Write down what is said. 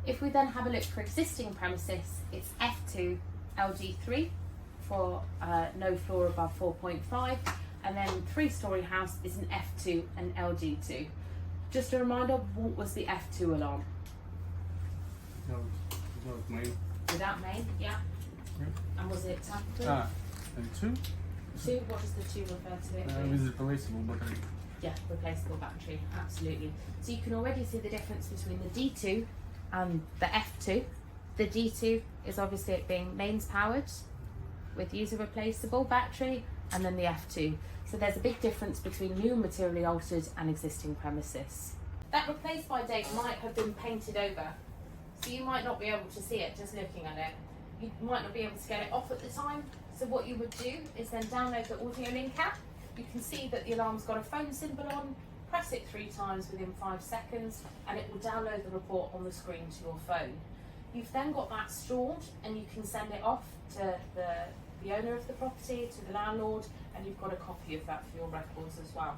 If we then have a look for existing premises, it's F2 LG3 for no floor above 4.5, and then 3-storey house is an F2 and LG2. Just a reminder, what was the F2 alarm? Without main. Without main, yeah. Yep. And was it tamper-proof? And 2? 2, what does the 2 refer to it? With replaceable battery. Yeah, replaceable battery, absolutely. So you can already see the difference between the D2 and the F2. The D2 is obviously it being mains powered with user replaceable battery, and then the F2. So there's a big difference between new and materially altered and existing premises. That replaced by date might have been painted over, so you might not be able to see it just looking at it. You might not be able to get it off at the time. So what you would do is then download the audio link app. You can see that the alarm's got a phone symbol on, press it 3 times within 5 seconds, and it will download the report on the screen to your phone. You've then got that stored, and you can send it off to the owner of the property, to the landlord, and you've got a copy of that for your records as well.